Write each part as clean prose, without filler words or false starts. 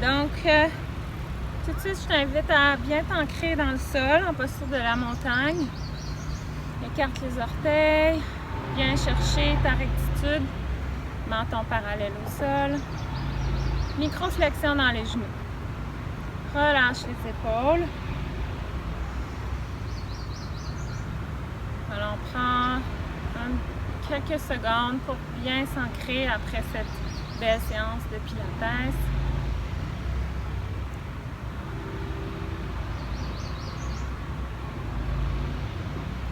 Donc, tout de suite, je t'invite à bien t'ancrer dans le sol en posture de la montagne. Écarte les orteils, viens chercher ta rectitude, menton parallèle au sol. Micro-flexion dans les genoux. Relâche les épaules. Alors, on prend quelques secondes pour bien s'ancrer après cette belle séance de pilates.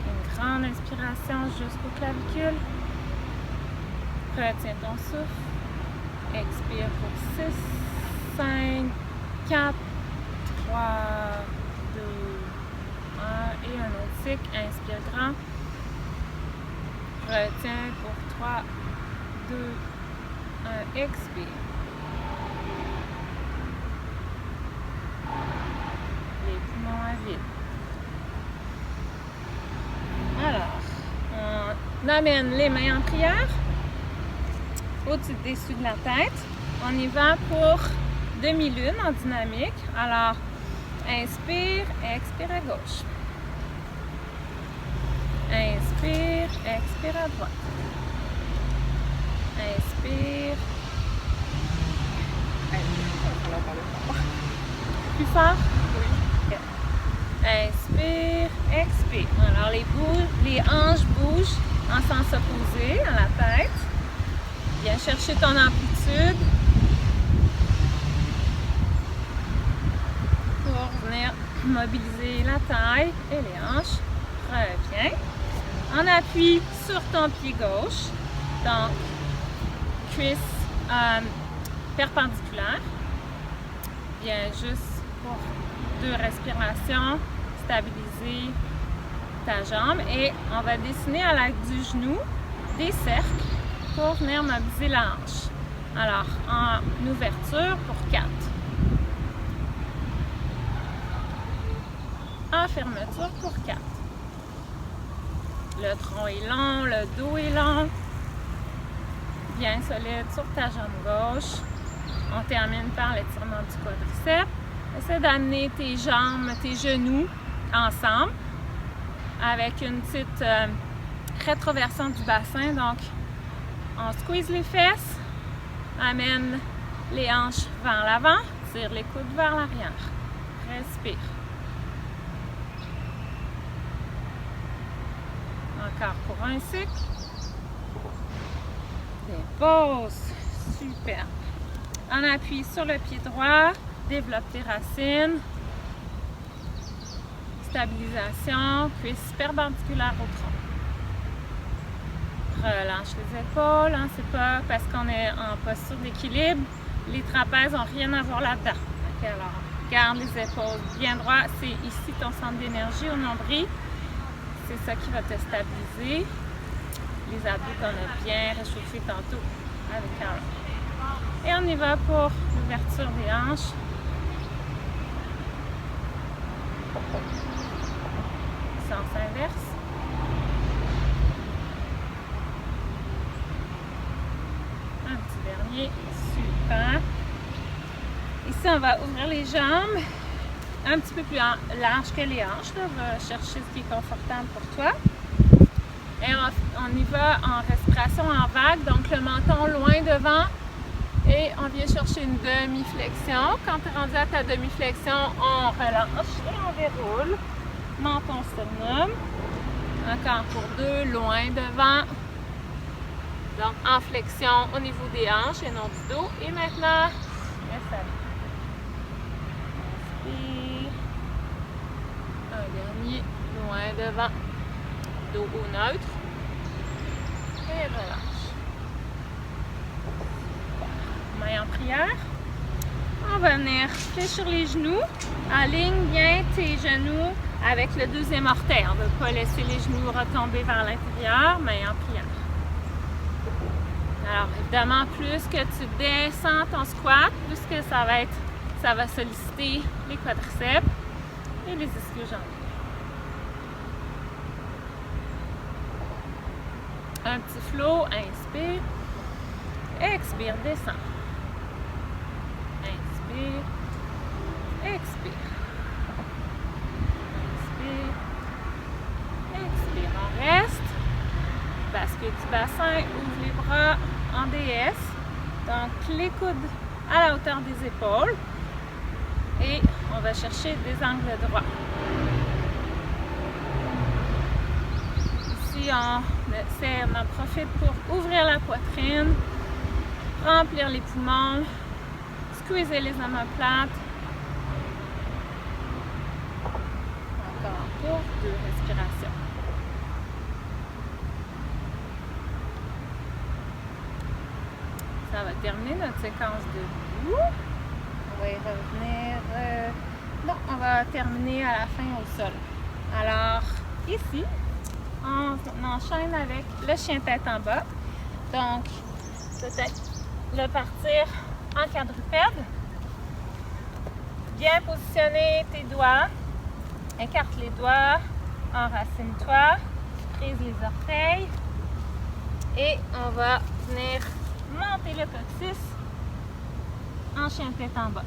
Une grande inspiration jusqu'aux clavicules. Retiens ton souffle. Expire pour 6, 5, 4, 3, 2, 1 et un autre cycle. Inspire grand. Retiens pour 3, 2, 1. Expire. Les poumons à vide. Alors, on amène les mains en prière au-dessus de la tête. On y va pour demi-lune en dynamique. Alors, inspire, expire à gauche. Inspire, expire à droite. Inspire. Plus fort? Oui. Okay. Inspire, expire. Alors, les hanches bougent en sens opposé à la tête. Viens chercher ton amplitude pour venir mobiliser la taille et les hanches. Reviens. En appui sur ton pied gauche. Donc, cuisse perpendiculaire. Viens juste pour 2 respirations, stabiliser ta jambe et on va dessiner à l'aide du genou des cercles pour venir mobiliser la hanche. Alors, en ouverture pour 4. En fermeture pour 4. Le tronc est long, le dos est long. Bien solide sur ta jambe gauche. On termine par l'étirement du quadriceps. Essaie d'amener tes jambes, tes genoux ensemble avec une petite rétroversion du bassin. Donc, on squeeze les fesses, amène les hanches vers l'avant, tire les coudes vers l'arrière. Respire. Encore pour un cycle. Dépose. Super. On appuie sur le pied droit, développe tes racines. Stabilisation, cuisse perpendiculaire au tronc. Relâche les épaules, hein, c'est pas parce qu'on est en posture d'équilibre, les trapèzes n'ont rien à voir là-dedans. Okay, alors, garde les épaules bien droites, c'est ici ton centre d'énergie au nombril. C'est ça qui va te stabiliser. Les abdos qu'on a bien réchauffés tantôt avec Carla. Et on y va pour l'ouverture des hanches. Sens inverse. Un petit dernier. Super. Ici, on va ouvrir les jambes un petit peu plus large que les hanches. Là. On va chercher ce qui est confortable pour toi. Et on y va en respiration en vague. Donc, le menton loin devant. Et on vient chercher une demi-flexion. Quand tu es rendu à ta demi-flexion, on relâche et on déroule. Menton sternum. Encore pour 2, loin devant. Donc, en flexion au niveau des hanches et non du dos. Et maintenant, laisse aller. Inspire. Un dernier, loin devant. Dos au neutre. Et relâche. Main en prière. On va venir fléchir les genoux. Aligne bien tes genoux avec le deuxième orteil. On ne veut pas laisser les genoux retomber vers l'intérieur. Main en prière. Alors, évidemment, plus que tu descends ton squat, plus que ça va solliciter les quadriceps et les ischio-jambiers. Un petit flow, inspire, expire, descend. Inspire, bassin, ouvre les bras en DS. Donc les coudes à la hauteur des épaules. Et on va chercher des angles droits. Ici, on en profite pour ouvrir la poitrine, remplir les poumons, squeezer les omoplates. Encore pour 2 respirations. Ça va terminer notre séquence debout. On va y revenir. Non, on va terminer à la fin au sol. Alors, ici, on enchaîne avec le chien tête en bas. Donc, peut-être le partir en quadrupède. Bien positionner tes doigts. Écarte les doigts. Enracine-toi. Prise les orteils. Et on va venir monter le coccyx en chien tête en bas.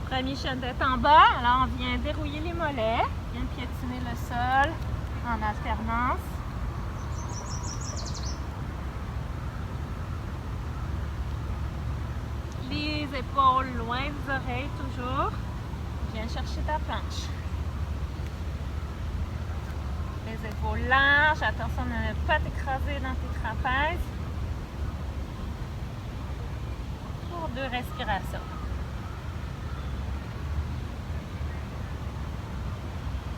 Premier chien tête en bas, alors on vient dérouiller les mollets, vient piétiner le sol en alternance. Les épaules loin des oreilles toujours. Viens chercher ta planche. Les épaules larges, attention de ne pas t'écraser dans tes trapèzes. Pour 2 respirations.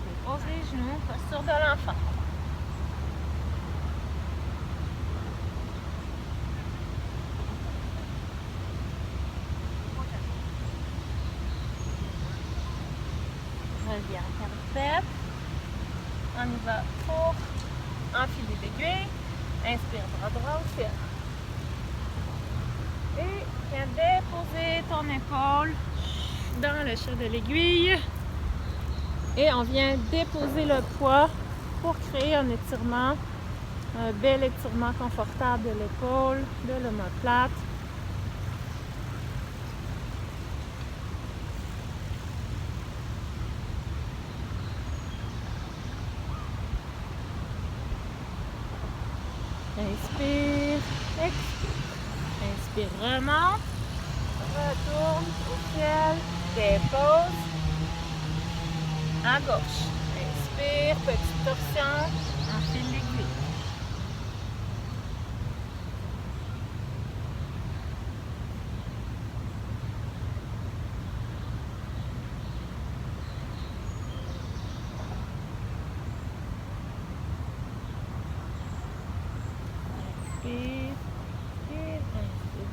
Dépose les genoux, posture de l'enfant. Reviens en quadrupède. On y va pour enfiler l'aiguille. Inspire, bras droit au ciel. Et viens déposer ton épaule dans le chat de l'aiguille. Et on vient déposer le poids pour créer un étirement, un bel étirement confortable de l'épaule, de l'omoplate. Inspire, expire. Inspire, remonte. Retourne au ciel. Dépose. À gauche. Inspire, petite torsion. Enfile l'aiguille. Inspire,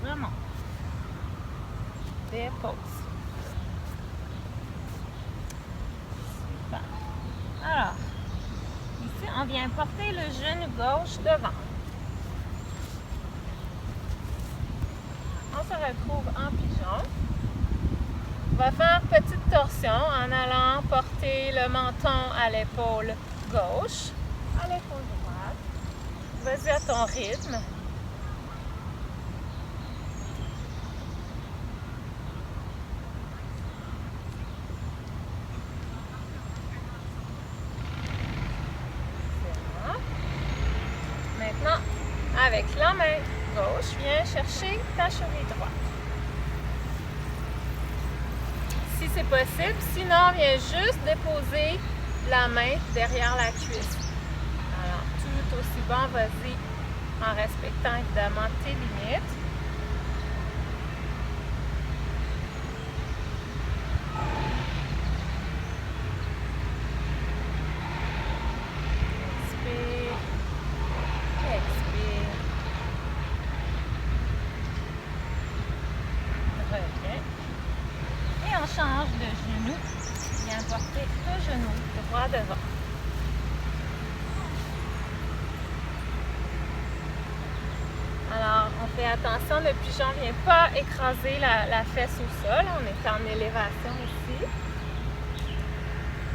vraiment. Dépose. Super. Alors, ici, on vient porter le genou gauche devant. On se retrouve en pigeon. On va faire petite torsion en allant porter le menton à l'épaule gauche, à l'épaule droite. Vas-y à ton rythme. Maintenant, avec la main gauche, viens chercher ta cheville droite. Si c'est possible, sinon, viens juste déposer la main derrière la cuisse. Alors, tout aussi bon, vas-y, en respectant évidemment tes limites. Change de genou, viens porter le genou droit devant. Alors, on fait attention, le pigeon ne vient pas écraser la fesse au sol, on est en élévation ici,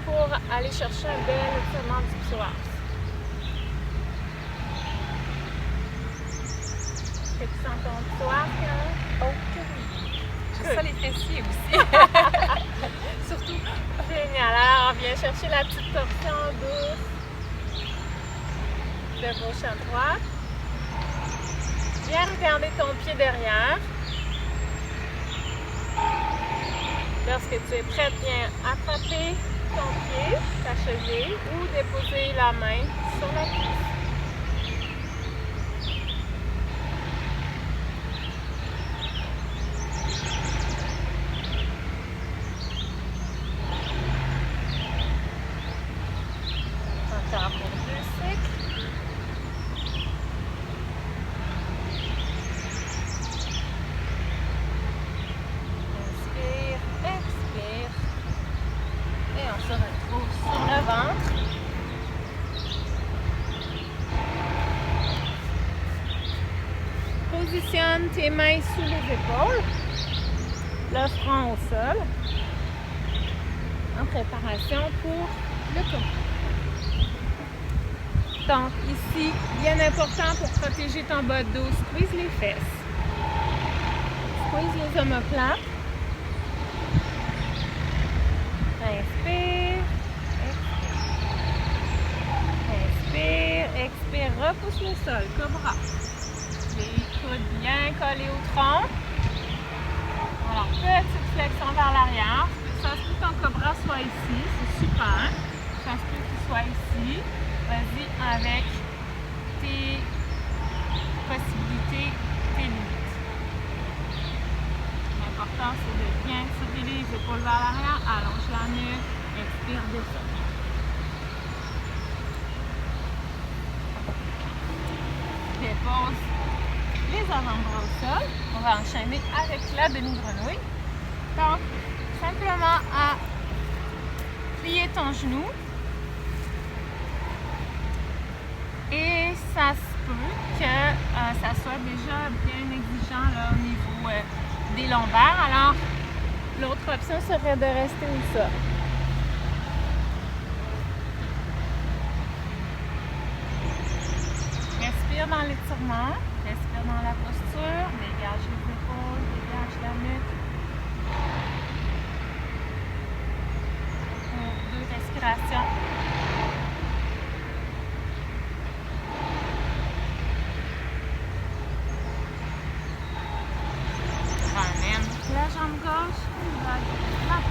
pour aller chercher un bel étirement du psoas. Est-ce que tu sens ton psoas, Caroline? Oh que oui! Je sens les fessiers aussi. Surtout. Génial. Alors, Alors, viens chercher la petite torsion douce de gauche à droite. Viens regarder ton pied derrière. Lorsque tu es prête, viens attraper ton pied, ta cheville, ou déposer la main sur la cuisse. Encore pour 2 cycles. Inspire, expire. Et on se retrouve sur le ventre. Positionne tes mains sous les épaules, le front au sol, en préparation pour le tour. Donc ici, bien important pour protéger ton bas de dos, squeeze les fesses, squeeze les omoplates. Inspire, expire, expire, repousse le sol, cobra. Les coudes bien collés au tronc. Alors, petite flexion vers l'arrière. Ça se peut que ton cobra soit ici, c'est super. Ça se peut qu'il soit ici. Vas-y avec tes possibilités, tes limites. L'important, c'est de bien tirer les épaules vers l'arrière. Allonge la nuque. Expire, descend. Dépose les avant-bras au sol. On va enchaîner avec la demi-grenouille. Donc, simplement à plier ton genou. Et ça se peut que ça soit déjà bien exigeant là, au niveau des lombaires. Alors, l'autre option serait de rester au sol. Respire dans l'étirement. Respire dans la posture, dégage les épaules, dégage la nuque. Pour 2 respirations. Ramène la jambe gauche, la droite.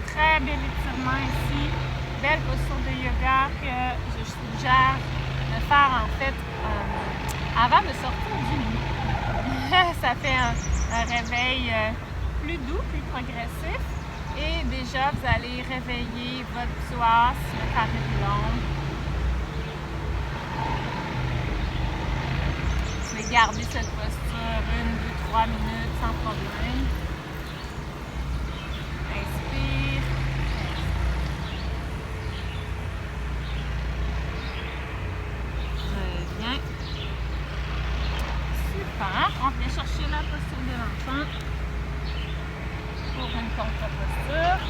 Très bel étirement ici. Belle posture de yoga que je suggère de faire en fait avant de sortir du lit. Ça fait un réveil plus doux, plus progressif. Et déjà, vous allez réveiller votre psoas, le carré du long. Vous pouvez garder cette posture 1, 2, 3 minutes sans problème. Inspire. Reviens. Super. On vient chercher la posture de l'enfant pour une contre-posture.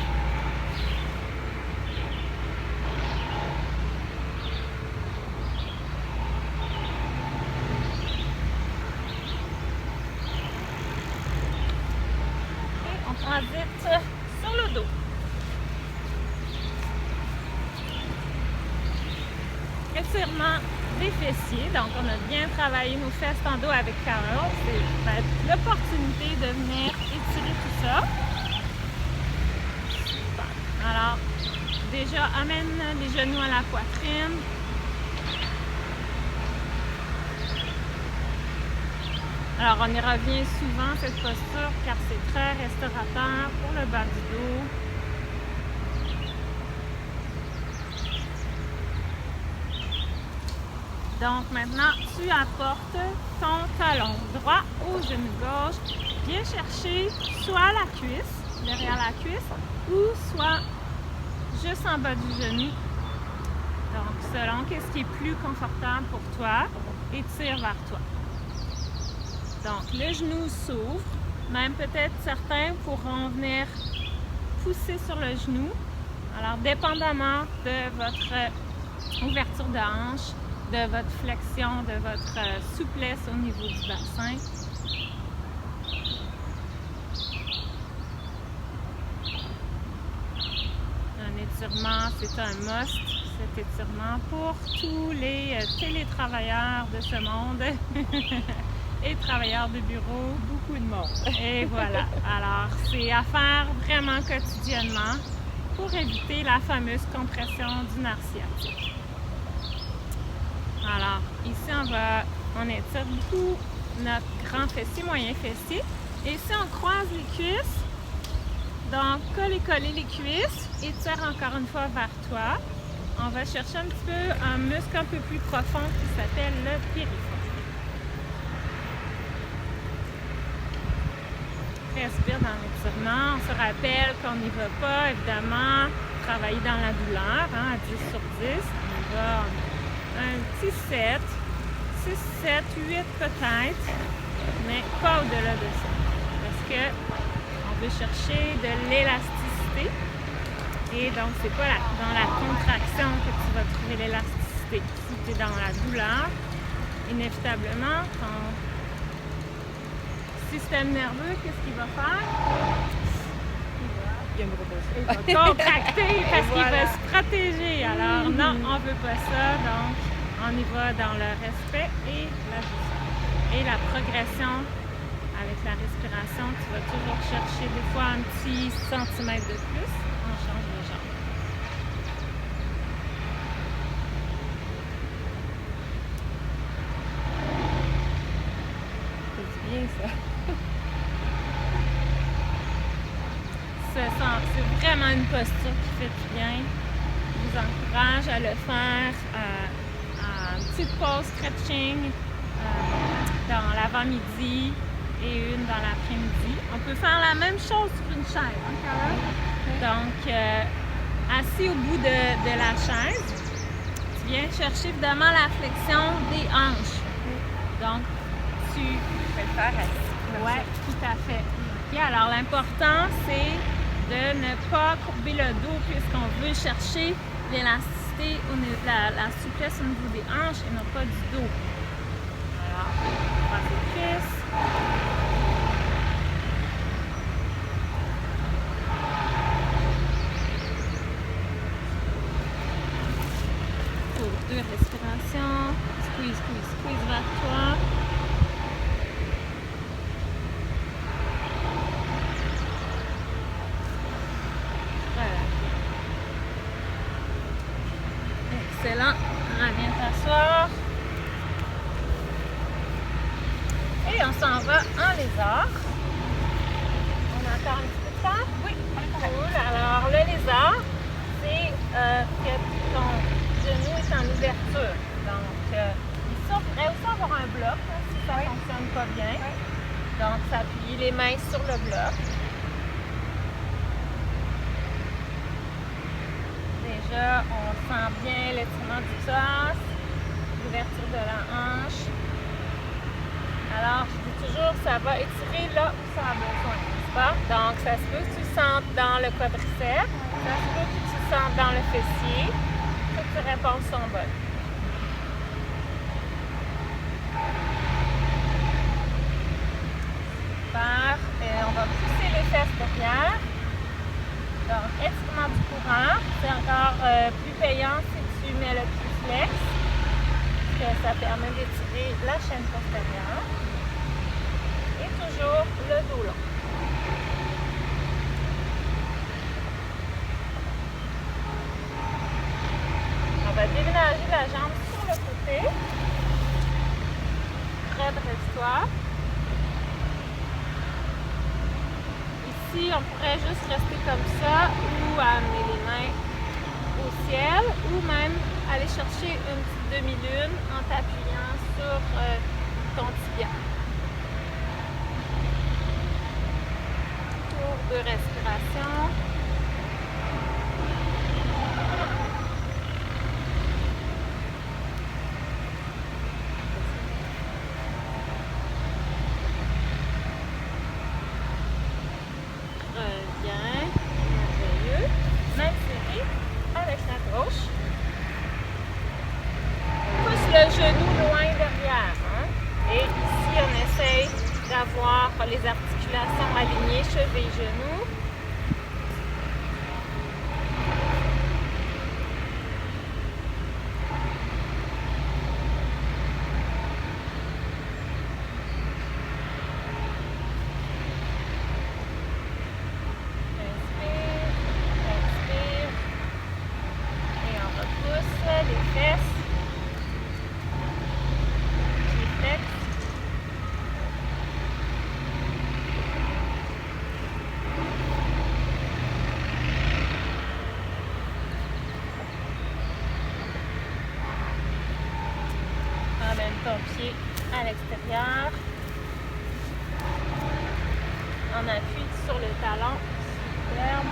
Transite sur le dos. Étirement des fessiers. Donc, on a bien travaillé nos fesses en dos avec Carole. C'est l'opportunité de venir étirer tout ça. Super. Alors, déjà, amène les genoux à la poitrine. Alors, on y revient souvent, cette posture, car c'est très restaurateur pour le bas du dos. Donc, maintenant, tu apportes ton talon droit au genou gauche. Viens chercher soit la cuisse, derrière la cuisse, ou soit juste en bas du genou. Donc, selon ce qui est plus confortable pour toi, étire vers toi. Donc, le genou s'ouvre. Même peut-être certains pourront venir pousser sur le genou. Alors, dépendamment de votre ouverture de hanche, de votre flexion, de votre souplesse au niveau du bassin. étirement, c'est un must, cet étirement pour tous les télétravailleurs de ce monde et travailleurs de bureau. Beaucoup de monde. Et voilà. Alors, c'est à faire vraiment quotidiennement pour éviter la fameuse compression du nerf sciatique. Alors, ici, on étire beaucoup notre grand fessier, moyen fessier. Et ici, on croise les cuisses. Donc, coller les cuisses. Étire encore une fois vers toi. On va chercher un petit peu un muscle un peu plus profond qui s'appelle le piriforme. Respire dans l'étirement. On se rappelle qu'on n'y va pas, évidemment, travailler dans la douleur, à 10 sur 10. On va un petit 7, 6, 7, 8 peut-être, mais pas au-delà de ça. Parce que on veut chercher de l'élasticité. Et donc, c'est pas dans la contraction que tu vas trouver l'élasticité. Si tu es dans la douleur, inévitablement, ton système nerveux, qu'est-ce qu'il va faire? Il va contracter parce qu'il va se protéger. Alors non, on ne veut pas ça. Donc, on y va dans le respect et la douceur. Et la progression avec la respiration, tu vas toujours chercher des fois un petit centimètre de plus. On change les jambes. C'est bien ça. C'est vraiment une posture qui fait du bien. Je vous encourage à le faire en petite pause stretching dans l'avant-midi et une dans l'après-midi. On peut faire la même chose sur une chaise, Donc, assis au bout de la chaise, tu viens chercher évidemment la flexion des hanches. Donc, tu peux le faire assis. Oui, tout à fait. Okay, alors, l'important, c'est de ne pas courber le dos puisqu'on veut chercher l'élasticité, la souplesse au niveau des hanches et non pas du dos. Alors, on croise les cuisses. Pour 2 respirations. Squeeze, squeeze, squeeze vers toi. Excellent. Viens t'asseoir. Et on s'en va en lézard. On a encore un petit peu de temps? Oui, cool. Alors, le lézard, c'est que ton genou est en ouverture. Donc, ici, on pourrait aussi avoir un bloc si ça ne fonctionne pas bien. Donc, s'appuyer les mains sur le bloc. Déjà, on sent bien l'étirement du torse, l'ouverture de la hanche. Alors, je dis toujours, ça va étirer là où ça a besoin, n'est-ce pas? Donc, ça se peut que tu le sentes dans le quadriceps, ça se peut que tu le sentes dans le fessier. Toutes les réponses sont bonnes. Super. On va pousser les fesses derrière. Donc, étirement du courant, c'est encore plus payant si tu mets le pied flex, parce que ça permet d'étirer la chaîne postérieure. Et toujours le dos long. On va déménager la jambe sur le côté. Redresse-toi. Ici, on pourrait juste rester comme ça ou amener les mains au ciel ou même aller chercher une petite demi-lune en t'appuyant sur ton tibia. Tour de respiration. Le genou loin derrière. Et ici, on essaye d'avoir les articulations alignées, cheveux et genoux. amène ton pied à l'extérieur. On appuie sur le talon. Superbe.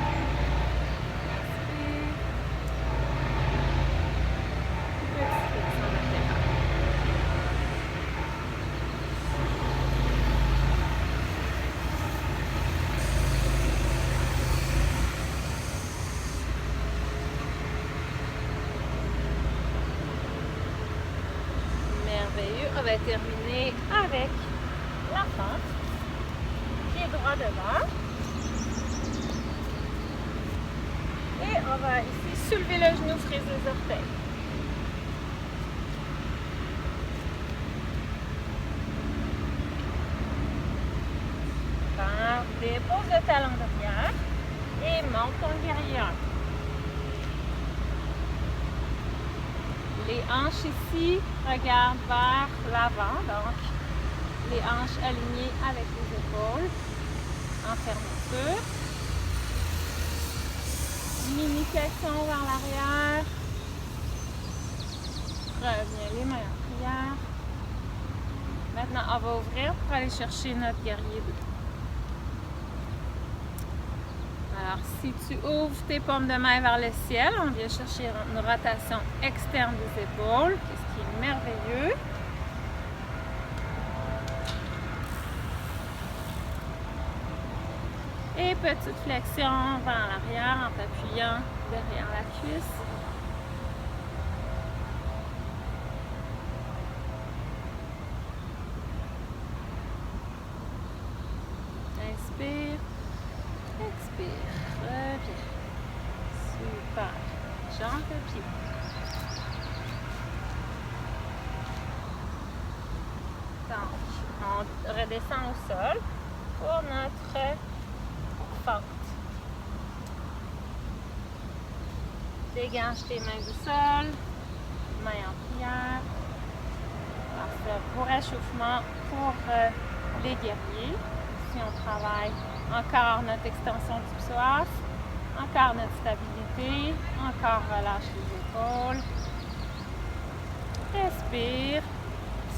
Inspire. Petite flexion latérale. Merveilleux. On va terminer avec la fente. Pied droit devant. Et on va ici soulever le genou, frise les orteils. Dépose le talon derrière et monte ton guerrier. Les hanches ici regardent vers l'avant, donc les hanches alignées avec les épaules en fermeture. Mini flexion vers l'arrière. Reviens les mains en prière. Maintenant, on va ouvrir pour aller chercher notre guerrier 2. Alors, si tu ouvres tes paumes de main vers le ciel, on vient chercher une rotation externe des épaules, ce qui est merveilleux. Et petite flexion vers l'arrière en t'appuyant derrière la cuisse. Inspire. Expire, reviens. Super. Jambe de pied. Donc, on redescend au sol pour notre fente. Dégage tes mains du sol. Mains en prière. Parfait. Pour échauffement, pour les guerriers. Ici, on travaille encore notre extension du psoas, encore notre stabilité, encore relâche les épaules. Respire,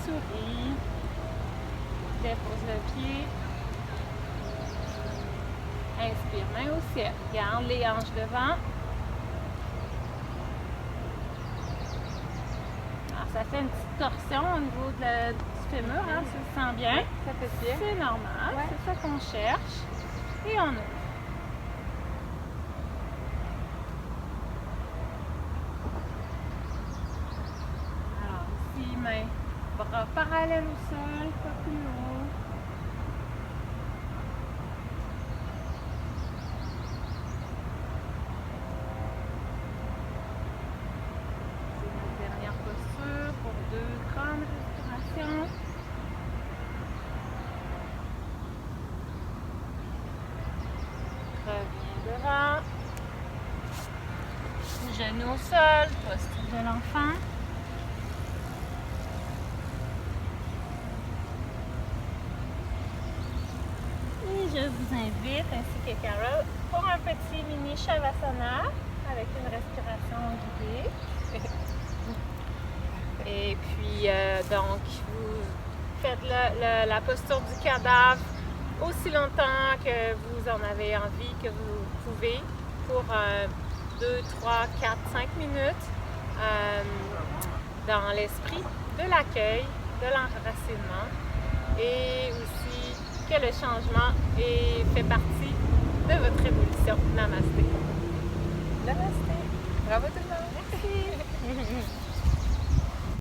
souris, dépose le pied. Inspire, main au ciel. Garde les hanches devant. Alors, ça fait une petite torsion au niveau du fémur, hein, tu le sens bien. Ça fait bien. C'est normal, Ouais. c'est ça qu'on cherche. Et on ouvre. Alors ici, main, bras parallèles au sol, pas plus haut. C'est notre dernière posture pour 2 grandes respirations. Reviens devant. Genou au sol, posture de l'enfant. Et je vous invite, ainsi que Carol, pour un petit mini Shavasana avec une respiration guidée. Et puis, donc, vous faites la posture du cadavre aussi longtemps que vous en avez envie, que vous pouvez, pour 2, 3, 4, 5 minutes, dans l'esprit de l'accueil, de l'enracinement, et aussi que le changement fait partie de votre évolution. Namasté. Namasté. Bravo tout le monde. Merci.